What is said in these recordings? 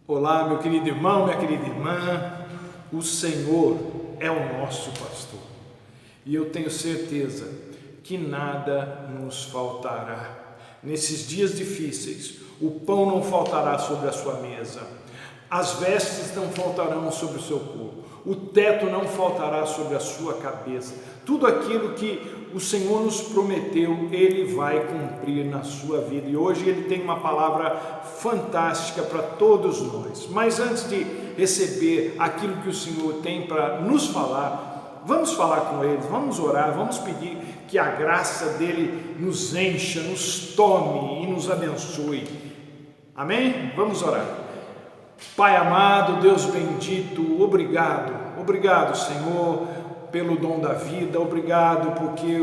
Olá, meu querido irmão, minha querida irmã, o Senhor é o nosso pastor e eu tenho certeza que nada nos faltará. Nesses dias difíceis, o pão não faltará sobre a sua mesa, as vestes não faltarão sobre o seu corpo, o teto não faltará sobre a sua cabeça. Tudo aquilo que o Senhor nos prometeu, Ele vai cumprir na sua vida. E hoje Ele tem uma palavra fantástica para todos nós. Mas antes de receber aquilo que o Senhor tem para nos falar, vamos falar com Ele, vamos orar, vamos pedir que a graça dEle nos encha, nos tome e nos abençoe. Amém? Vamos orar. Pai amado, Deus bendito, obrigado Senhor, pelo dom da vida, obrigado porque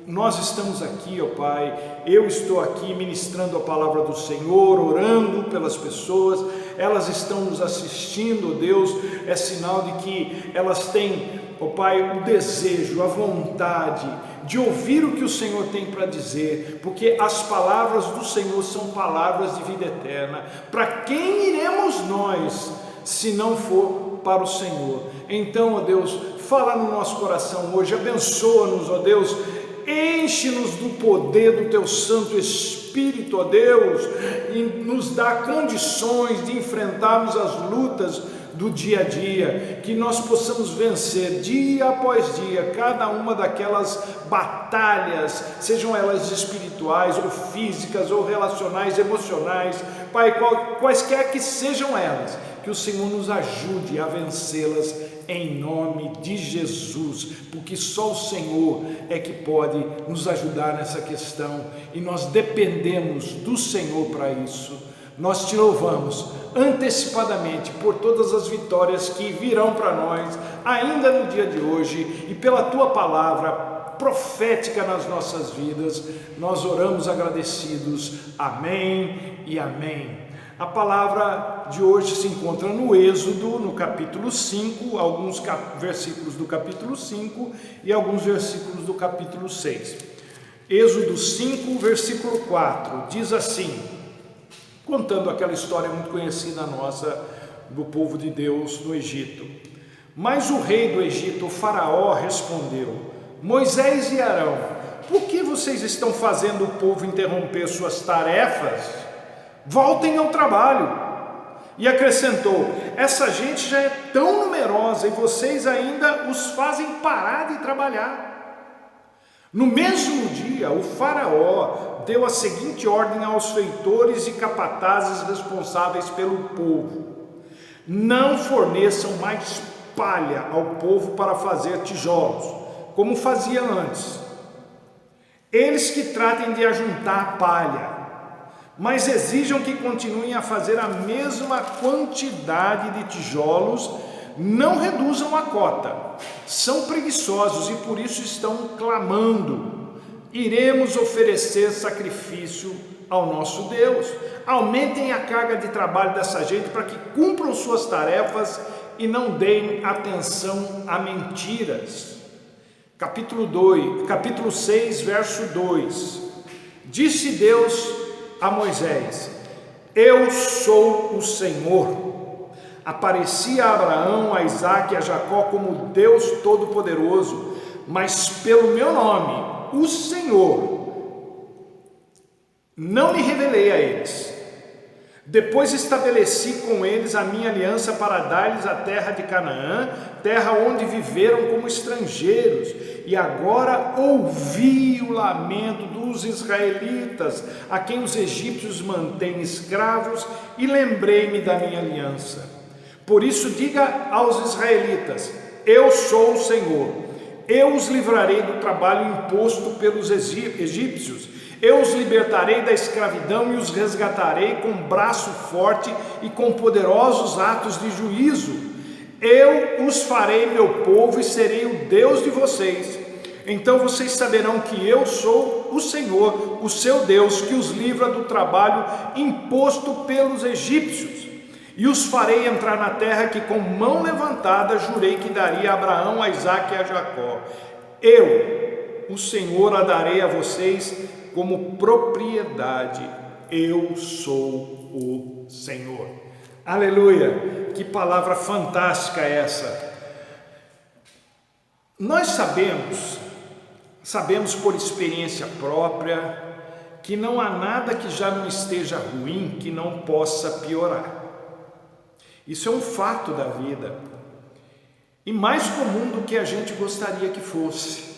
nós estamos aqui, ó Pai, eu estou aqui ministrando a palavra do Senhor, orando pelas pessoas, elas estão nos assistindo, ó Deus, é sinal de que elas têm, ó Pai, o desejo, a vontade de ouvir o que o Senhor tem para dizer, porque as palavras do Senhor são palavras de vida eterna. Para quem iremos nós, se não for para o Senhor? Então, ó Deus, fala no nosso coração hoje, abençoa-nos, ó Deus, enche-nos do poder do Teu Santo Espírito, ó Deus, e nos dá condições de enfrentarmos as lutas do dia a dia, que nós possamos vencer dia após dia cada uma daquelas batalhas, sejam elas espirituais ou físicas ou relacionais, emocionais, Pai, quaisquer que sejam elas, que o Senhor nos ajude a vencê-las em nome de Jesus, porque só o Senhor é que pode nos ajudar nessa questão e nós dependemos do Senhor para isso. Nós te louvamos antecipadamente por todas as vitórias que virão para nós ainda no dia de hoje e pela Tua palavra profética nas nossas vidas. Nós oramos agradecidos. Amém e amém. A palavra de hoje se encontra no Êxodo, no capítulo 5, alguns versículos do capítulo 5 e alguns versículos do capítulo 6. Êxodo 5, versículo 4, diz assim, contando aquela história muito conhecida nossa do povo de Deus no Egito. Mas o rei do Egito, o faraó, respondeu: Moisés e Arão, por que vocês estão fazendo o povo interromper suas tarefas? Voltem ao trabalho. E acrescentou: essa gente já é tão numerosa e vocês ainda os fazem parar de trabalhar. No mesmo dia, o faraó deu a seguinte ordem aos feitores e capatazes responsáveis pelo povo: não forneçam mais palha ao povo para fazer tijolos, como fazia antes. Eles que tratem de ajuntar palha, mas exijam que continuem a fazer a mesma quantidade de tijolos, não reduzam a cota. São preguiçosos e por isso estão clamando: iremos oferecer sacrifício ao nosso Deus. Aumentem a carga de trabalho dessa gente para que cumpram suas tarefas e não deem atenção a mentiras. Capítulo 6, verso 2. Disse Deus a Moisés: eu sou o Senhor. Aparecia a Abraão, a Isaque e a Jacó como Deus Todo-Poderoso, mas pelo meu nome, o Senhor, não me revelei a eles. Depois estabeleci com eles a minha aliança para dar-lhes a terra de Canaã, terra onde viveram como estrangeiros, e agora ouvi o lamento dos israelitas, a quem os egípcios mantêm escravos, e lembrei-me da minha aliança. Por isso diga aos israelitas: eu sou o Senhor, eu os livrarei do trabalho imposto pelos egípcios, eu os libertarei da escravidão e os resgatarei com braço forte e com poderosos atos de juízo. Eu os farei meu povo e serei o Deus de vocês. Então vocês saberão que eu sou o Senhor, o seu Deus, que os livra do trabalho imposto pelos egípcios. E os farei entrar na terra que com mão levantada jurei que daria a Abraão, a Isaque e a Jacó. Eu, o Senhor, a darei a vocês como propriedade. Eu sou o Senhor. Aleluia! Que palavra fantástica é essa! Nós sabemos por experiência própria que não há nada que já não esteja ruim que não possa piorar. Isso é um fato da vida e mais comum do que a gente gostaria que fosse.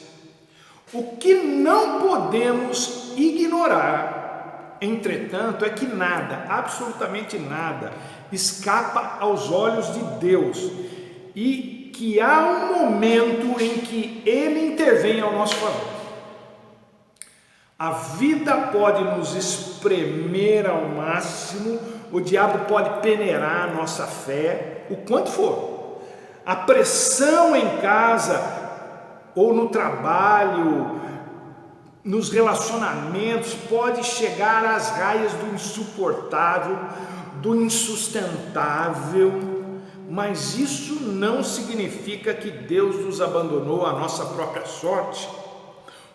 O que não podemos ignorar, entretanto, é que nada, absolutamente nada, escapa aos olhos de Deus e que há um momento em que Ele intervém ao nosso favor. A vida pode nos espremer ao máximo, o diabo pode peneirar a nossa fé, o quanto for. A pressão em casa ou no trabalho, nos relacionamentos, pode chegar às raias do insuportável, do insustentável, mas isso não significa que Deus nos abandonou à nossa própria sorte.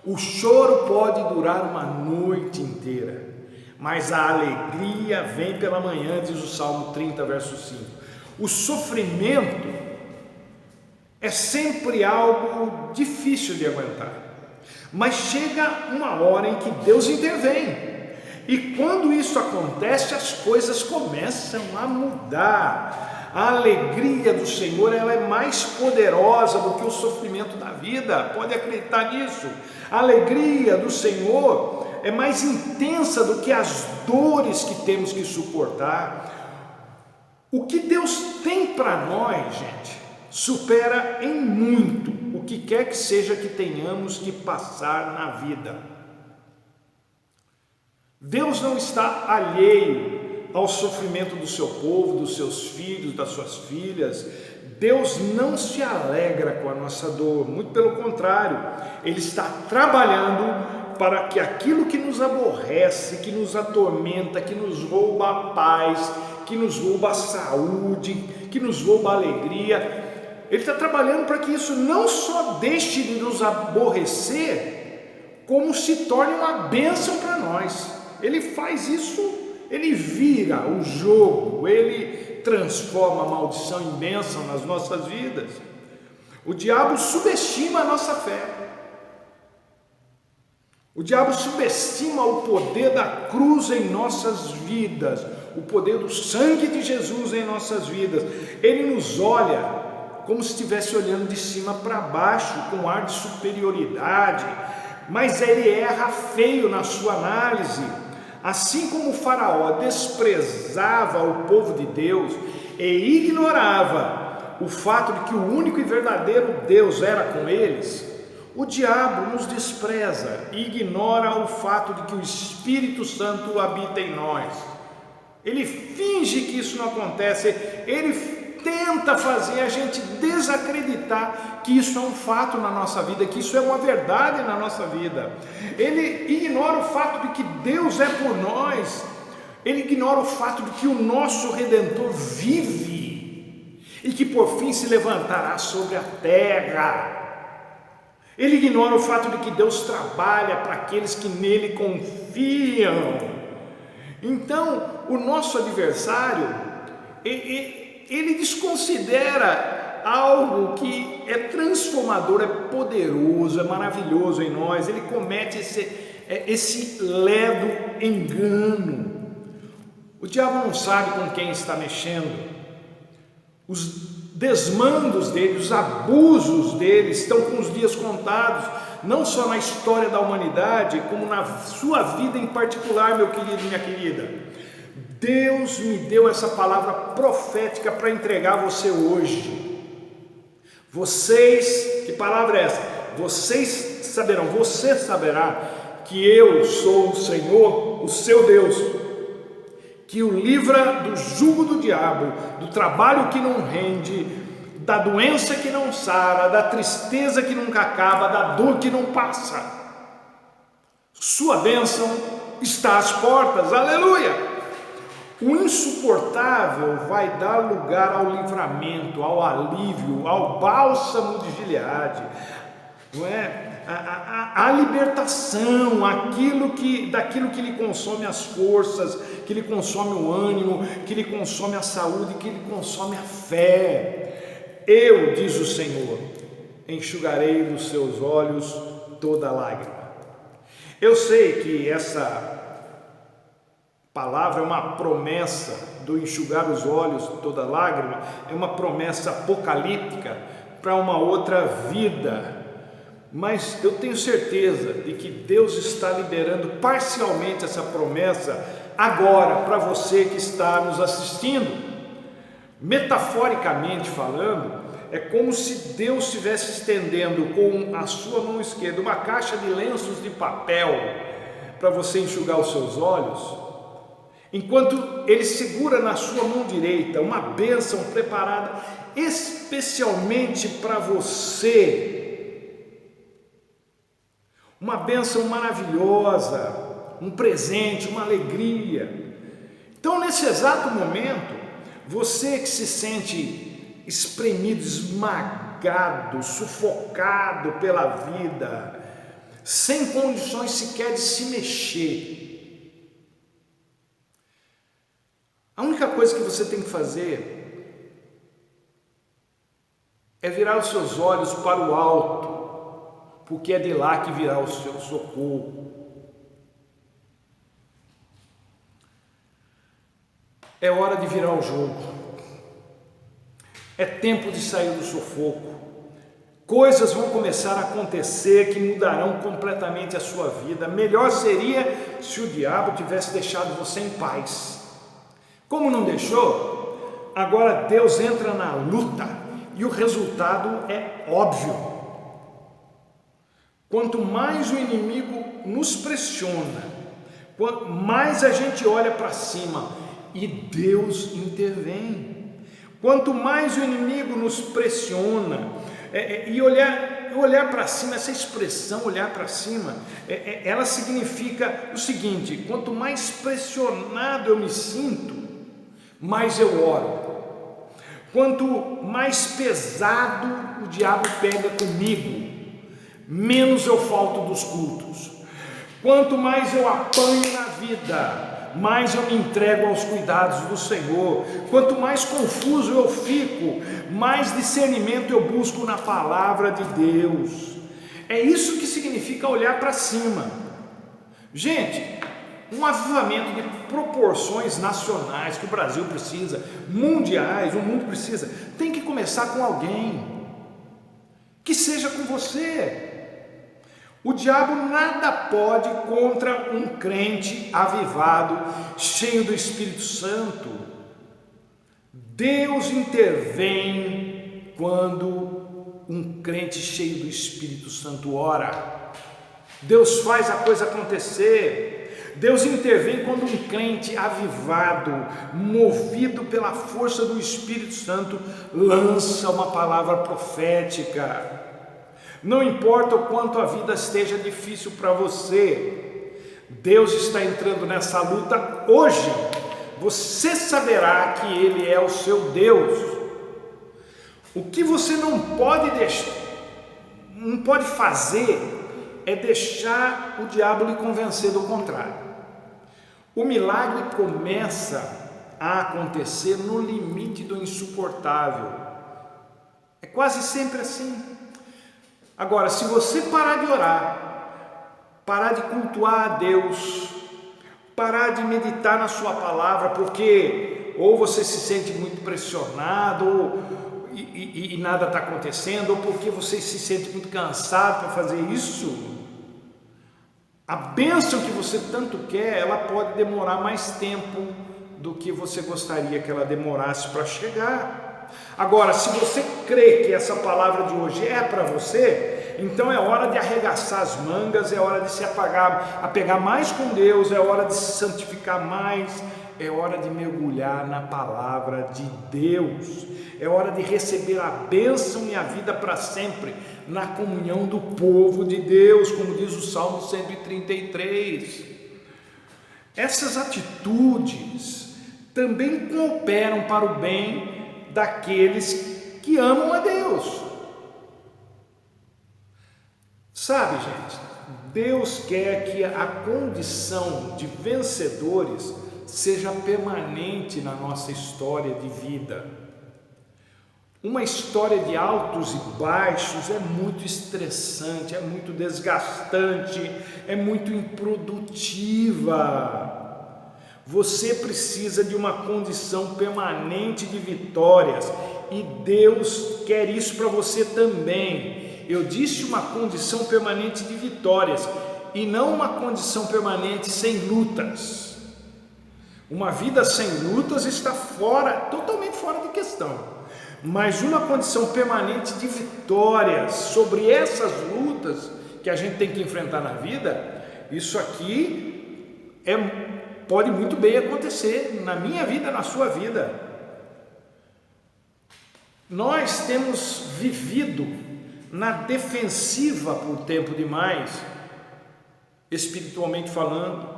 O choro pode durar uma noite inteira, mas a alegria vem pela manhã, diz o Salmo 30, verso 5. O sofrimento é sempre algo difícil de aguentar, mas chega uma hora em que Deus intervém, e quando isso acontece, as coisas começam a mudar. A alegria do Senhor, ela é mais poderosa do que o sofrimento da vida, pode acreditar nisso. A alegria do Senhor é mais intensa do que as dores que temos que suportar. O que Deus tem para nós, gente, supera em muito o que quer que seja que tenhamos que passar na vida. Deus não está alheio ao sofrimento do seu povo, dos seus filhos, das suas filhas. Deus não se alegra com a nossa dor, muito pelo contrário, Ele está trabalhando para que aquilo que nos aborrece, que nos atormenta, que nos rouba a paz, que nos rouba a saúde, que nos rouba a alegria, Ele está trabalhando para que isso não só deixe de nos aborrecer, como se torne uma bênção para nós. Ele faz isso. Ele vira o jogo, Ele transforma a maldição em bênção nas nossas vidas. O diabo subestima a nossa fé. O diabo subestima o poder da cruz em nossas vidas, o poder do sangue de Jesus em nossas vidas. Ele nos olha como se estivesse olhando de cima para baixo, com ar de superioridade, mas ele erra feio na sua análise. Assim como o faraó desprezava o povo de Deus e ignorava o fato de que o único e verdadeiro Deus era com eles, o diabo nos despreza e ignora o fato de que o Espírito Santo habita em nós. Ele finge que isso não acontece, ele tenta fazer a gente desacreditar que isso é um fato na nossa vida, que isso é uma verdade na nossa vida. Ele ignora o fato de que Deus é por nós, ele ignora o fato de que o nosso Redentor vive e que por fim se levantará sobre a terra. Ele ignora o fato de que Deus trabalha para aqueles que nele confiam. Então, o nosso adversário, ele desconsidera algo que é transformador, é poderoso, é maravilhoso em nós. Ele comete esse ledo engano. O diabo não sabe com quem está mexendo. Os desmandos dele, os abusos dele estão com os dias contados, não só na história da humanidade, como na sua vida em particular, meu querido e minha querida. Deus me deu essa palavra profética para entregar a você hoje. Vocês, que palavra é essa? Você saberá que eu sou o Senhor, o seu Deus, que o livra do jugo do diabo, do trabalho que não rende, da doença que não sara, da tristeza que nunca acaba, da dor que não passa. Sua bênção está às portas, aleluia! O insuportável vai dar lugar ao livramento, ao alívio, ao bálsamo de Gileade, não é? a libertação, daquilo que lhe consome as forças, que lhe consome o ânimo, que lhe consome a saúde, que lhe consome a fé. Eu, diz o Senhor, enxugarei dos seus olhos toda lágrima. Eu sei que essa palavra é uma promessa do enxugar os olhos toda lágrima, é uma promessa apocalíptica para uma outra vida, mas eu tenho certeza de que Deus está liberando parcialmente essa promessa agora para você que está nos assistindo. Metaforicamente falando, é como se Deus estivesse estendendo com a sua mão esquerda uma caixa de lenços de papel para você enxugar os seus olhos, enquanto Ele segura na sua mão direita uma bênção preparada especialmente para você, uma bênção maravilhosa, um presente, uma alegria. Então, nesse exato momento, você que se sente espremido, esmagado, sufocado pela vida, sem condições sequer de se mexer, a única coisa que você tem que fazer é virar os seus olhos para o alto, porque é de lá que virá o seu socorro. É hora de virar o jogo, é tempo de sair do sufoco. Coisas vão começar a acontecer que mudarão completamente a sua vida. Melhor seria se o diabo tivesse deixado você em paz. Como não deixou, agora Deus entra na luta e o resultado é óbvio. Quanto mais o inimigo nos pressiona, quanto mais a gente olha para cima e Deus intervém. Quanto mais o inimigo nos pressiona e olhar para cima, essa expressão olhar para cima, ela significa o seguinte: quanto mais pressionado eu me sinto, mais eu oro. Quanto mais pesado o diabo pega comigo, menos eu falto dos cultos. Quanto mais eu apanho na vida, mais eu me entrego aos cuidados do Senhor. Quanto mais confuso eu fico, mais discernimento eu busco na palavra de Deus. É isso que significa olhar para cima. Gente, um avivamento de proporções nacionais que o Brasil precisa, mundiais, o mundo precisa, tem que começar com alguém, que seja com você. O diabo nada pode contra um crente avivado, cheio do Espírito Santo. Deus intervém quando um crente cheio do Espírito Santo ora. Deus faz a coisa acontecer. Deus intervém quando um crente avivado, movido pela força do Espírito Santo, lança uma palavra profética. Não importa o quanto a vida esteja difícil para você, Deus está entrando nessa luta hoje. Você saberá que Ele é o seu Deus. O que você não pode fazer é deixar o diabo lhe convencer do contrário. O milagre começa a acontecer no limite do insuportável. É quase sempre assim. Agora, se você parar de orar, parar de cultuar a Deus, parar de meditar na sua palavra, porque ou você se sente muito pressionado e nada está acontecendo, ou porque você se sente muito cansado para fazer isso, a bênção que você tanto quer, ela pode demorar mais tempo do que você gostaria que ela demorasse para chegar. Agora, se você crê que essa palavra de hoje é para você, então é hora de arregaçar as mangas, é hora de se apegar mais com Deus, é hora de se santificar mais, é hora de mergulhar na palavra de Deus, é hora de receber a bênção e a vida para sempre na comunhão do povo de Deus, como diz o Salmo 133. Essas atitudes também cooperam para o bem daqueles que amam a Deus. Sabe, gente, Deus quer que a condição de vencedores seja permanente na nossa história de vida. Uma história de altos e baixos é muito estressante, é muito desgastante, é muito improdutiva. Você precisa de uma condição permanente de vitórias e Deus quer isso para você também. Eu disse uma condição permanente de vitórias e não uma condição permanente sem lutas. Uma vida sem lutas está totalmente fora de questão. Mas uma condição permanente de vitórias sobre essas lutas que a gente tem que enfrentar na vida, isso aqui pode muito bem acontecer na minha vida, na sua vida. Nós temos vivido na defensiva por tempo demais, espiritualmente falando.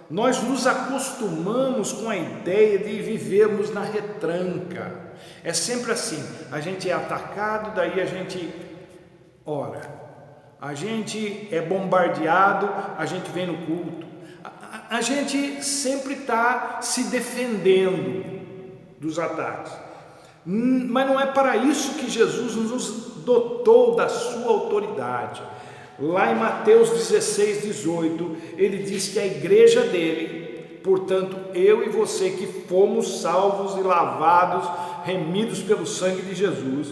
Nós nos acostumamos com a ideia de vivermos na retranca. É sempre assim, a gente é atacado, daí a gente ora. A gente é bombardeado, a gente vem no culto. A gente sempre está se defendendo dos ataques. Mas não é para isso que Jesus nos dotou da sua autoridade. Lá em Mateus 16, 18, ele diz que a igreja dele, portanto, eu e você que fomos salvos e lavados, remidos pelo sangue de Jesus,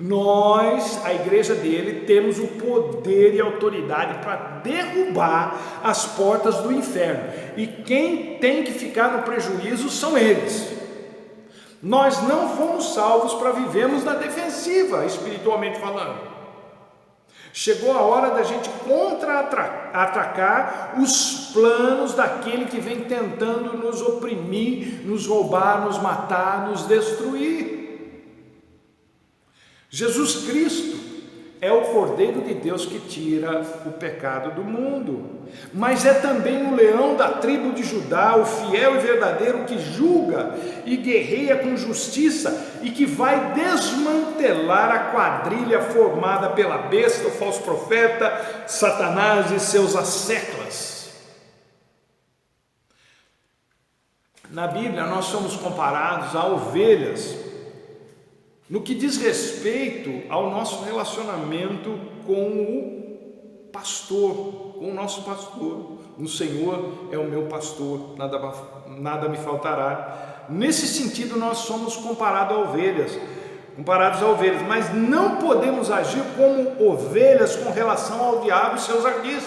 nós, a igreja dele, temos o poder e a autoridade para derrubar as portas do inferno. E quem tem que ficar no prejuízo são eles. Nós não fomos salvos para vivermos na defensiva, espiritualmente falando. Chegou a hora da gente contra-atacar os planos daquele que vem tentando nos oprimir, nos roubar, nos matar, nos destruir. Jesus Cristo é o Cordeiro de Deus que tira o pecado do mundo, mas é também o leão da tribo de Judá, o fiel e verdadeiro que julga e guerreia com justiça e que vai desmantelar a quadrilha formada pela besta, o falso profeta, Satanás e seus asseclas. Na Bíblia nós somos comparados a ovelhas no que diz respeito ao nosso relacionamento com o pastor, com o nosso pastor. O Senhor é o meu pastor, nada me faltará. Nesse sentido nós somos comparados a ovelhas, mas não podemos agir como ovelhas com relação ao diabo e seus ardis.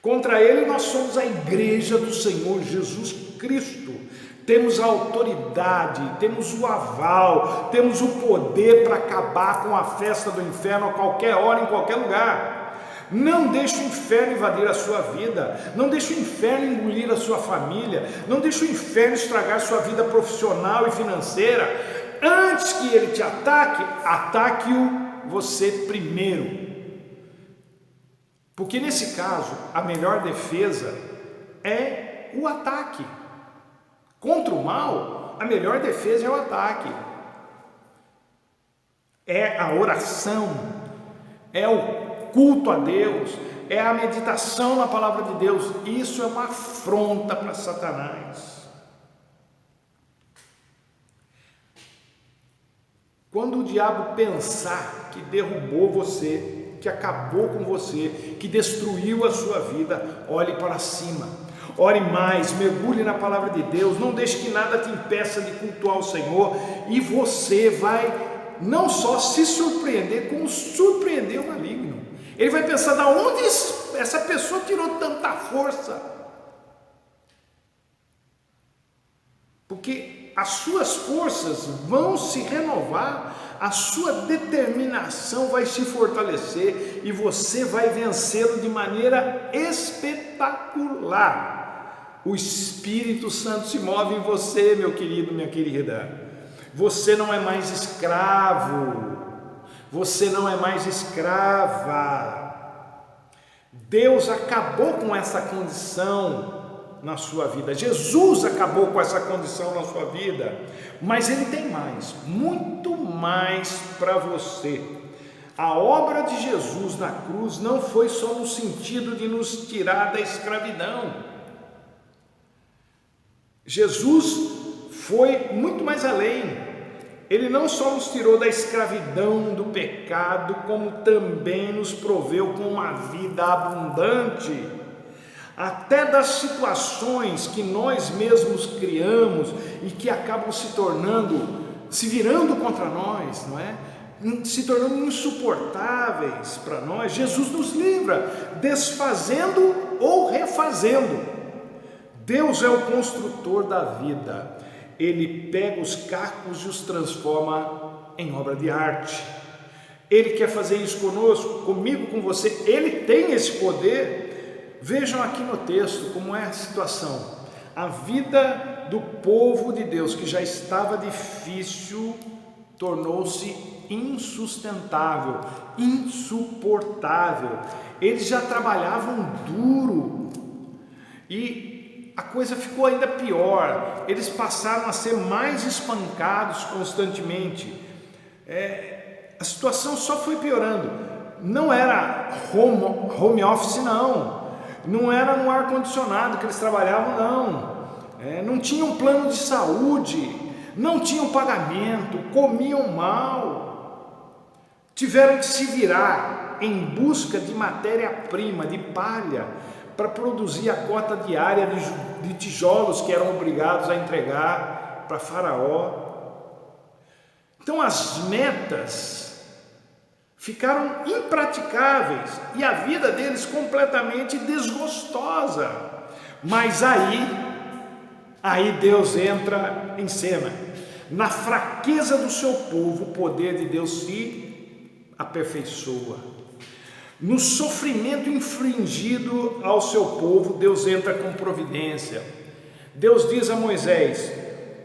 Contra ele nós somos a igreja do Senhor Jesus Cristo. Temos a autoridade, temos o aval, temos o poder para acabar com a festa do inferno a qualquer hora, em qualquer lugar. Não deixe o inferno invadir a sua vida, não deixe o inferno engolir a sua família, não deixe o inferno estragar sua vida profissional e financeira. Antes que ele te ataque, ataque-o você primeiro. Porque nesse caso, a melhor defesa é o ataque. Contra o mal, a melhor defesa é o ataque. É a oração, é o culto a Deus, é a meditação na palavra de Deus. Isso é uma afronta para Satanás. Quando o diabo pensar que derrubou você, que acabou com você, que destruiu a sua vida, olhe para cima. Ore mais, mergulhe na palavra de Deus, não deixe que nada te impeça de cultuar o Senhor, e você vai não só se surpreender, como surpreender o maligno. Ele vai pensar, da onde essa pessoa tirou tanta força? Porque as suas forças vão se renovar, a sua determinação vai se fortalecer e você vai vencê-lo de maneira espetacular. O Espírito Santo se move em você, meu querido, minha querida. Você não é mais escravo, você não é mais escrava. Deus acabou com essa condição na sua vida. Jesus acabou com essa condição na sua vida, mas Ele tem mais, muito mais para você. A obra de Jesus na cruz não foi só no sentido de nos tirar da escravidão. Jesus foi muito mais além. Ele não só nos tirou da escravidão do pecado, como também nos proveu com uma vida abundante. Até das situações que nós mesmos criamos e que acabam se virando contra nós, não é? Se tornando insuportáveis para nós, Jesus nos livra, desfazendo ou refazendo. Deus é o construtor da vida. Ele pega os cacos e os transforma em obra de arte. Ele quer fazer isso conosco, comigo, com você. Ele tem esse poder. Vejam aqui no texto como é a situação. A vida do povo de Deus, que já estava difícil, tornou-se insustentável, insuportável. Eles já trabalhavam duro e a coisa ficou ainda pior. Eles passaram a ser mais espancados constantemente. A situação só foi piorando. Não era home office, não era no ar-condicionado que eles trabalhavam, não tinham plano de saúde, não tinham pagamento, comiam mal, tiveram que se virar em busca de matéria-prima, de palha, para produzir a cota diária de tijolos que eram obrigados a entregar para Faraó. Então as metas ficaram impraticáveis e a vida deles completamente desgostosa. Mas aí Deus entra em cena. Na fraqueza do seu povo, o poder de Deus se aperfeiçoa. No sofrimento infligido ao seu povo, Deus entra com providência. Deus diz a Moisés: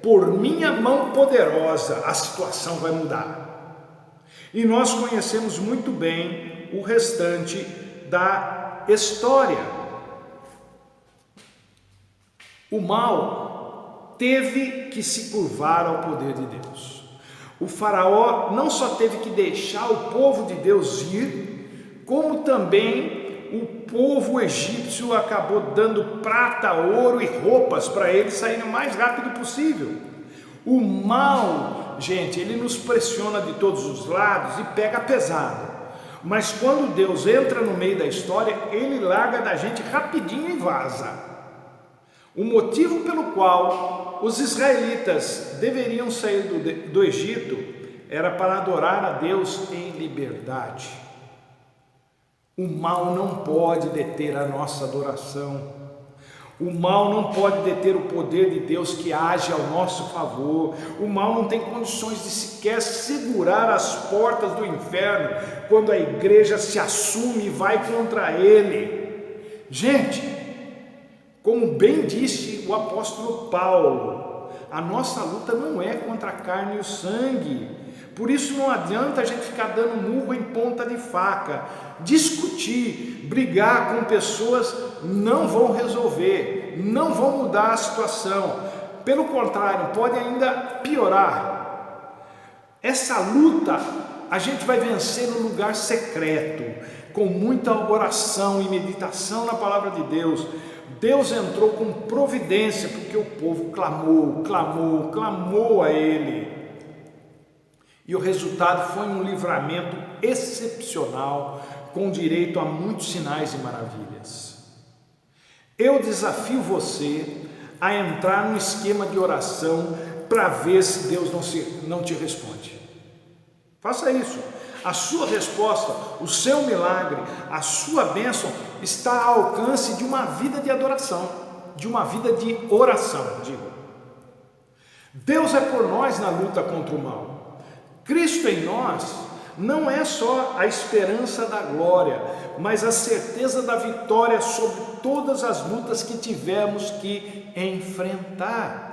por minha mão poderosa a situação vai mudar. E nós conhecemos muito bem o restante da história. O mal teve que se curvar ao poder de Deus. O faraó não só teve que deixar o povo de Deus ir, como também o povo egípcio acabou dando prata, ouro e roupas para eles saírem o mais rápido possível. O mal, gente, ele nos pressiona de todos os lados e pega pesado. Mas quando Deus entra no meio da história, ele larga da gente rapidinho e vaza. O motivo pelo qual os israelitas deveriam sair do Egito era para adorar a Deus em liberdade. O mal não pode deter a nossa adoração. O mal não pode deter o poder de Deus que age ao nosso favor. O mal não tem condições de sequer segurar as portas do inferno quando a igreja se assume e vai contra ele. Gente, como bem disse o apóstolo Paulo, a nossa luta não é contra a carne e o sangue. Por isso não adianta a gente ficar dando murro em ponta de faca. Discutir, brigar com pessoas não vão resolver, não vão mudar a situação. Pelo contrário, pode ainda piorar. Essa luta a gente vai vencer no lugar secreto, com muita oração e meditação na palavra de Deus. Deus entrou com providência porque o povo clamou a Ele. E o resultado foi um livramento excepcional, com direito a muitos sinais e maravilhas. Eu desafio você a entrar no esquema de oração para ver se Deus não te responde. Faça isso. A sua resposta, o seu milagre, a sua bênção está ao alcance de uma vida de adoração, de uma vida de oração, digo. Deus é por nós na luta contra o mal. Cristo em nós não é só a esperança da glória, mas a certeza da vitória sobre todas as lutas que tivemos que enfrentar.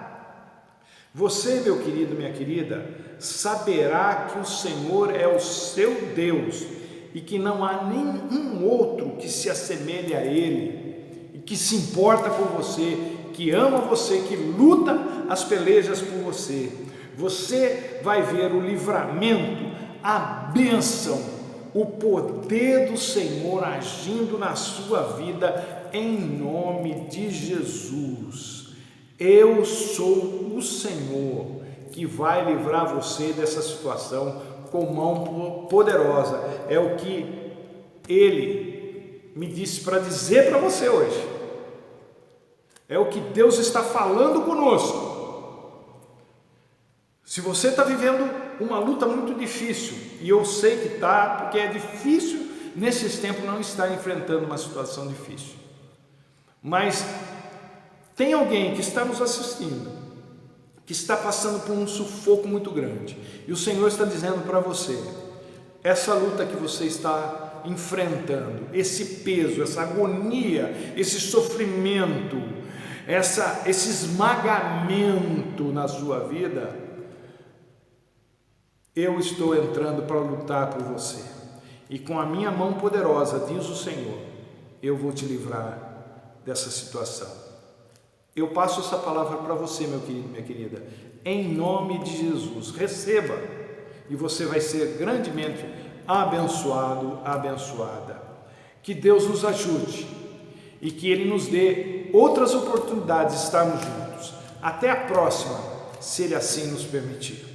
Você, meu querido, minha querida, saberá que o Senhor é o seu Deus e que não há nenhum outro que se assemelhe a Ele e que se importa com você, que ama você, que luta as pelejas por você. Você vai ver o livramento, a bênção o poder do Senhor agindo na sua vida em nome de Jesus. Eu sou o Senhor que vai livrar você dessa situação com mão poderosa. É o que Ele me disse para dizer para você hoje. É o que Deus está falando conosco. Se você está vivendo uma luta muito difícil, e eu sei que está, porque é difícil nesses tempos não estar enfrentando uma situação difícil. Mas tem alguém que está nos assistindo, que está passando por um sufoco muito grande, e o Senhor está dizendo para você, essa luta que você está enfrentando, esse peso, essa agonia, esse sofrimento, esse esmagamento na sua vida, eu estou entrando para lutar por você, e com a minha mão poderosa, diz o Senhor, eu vou te livrar dessa situação. Eu passo essa palavra para você, meu querido, minha querida, em nome de Jesus. Receba, e você vai ser grandemente abençoado, abençoada. Que Deus nos ajude e que Ele nos dê outras oportunidades de estarmos juntos. Até a próxima, se Ele assim nos permitir.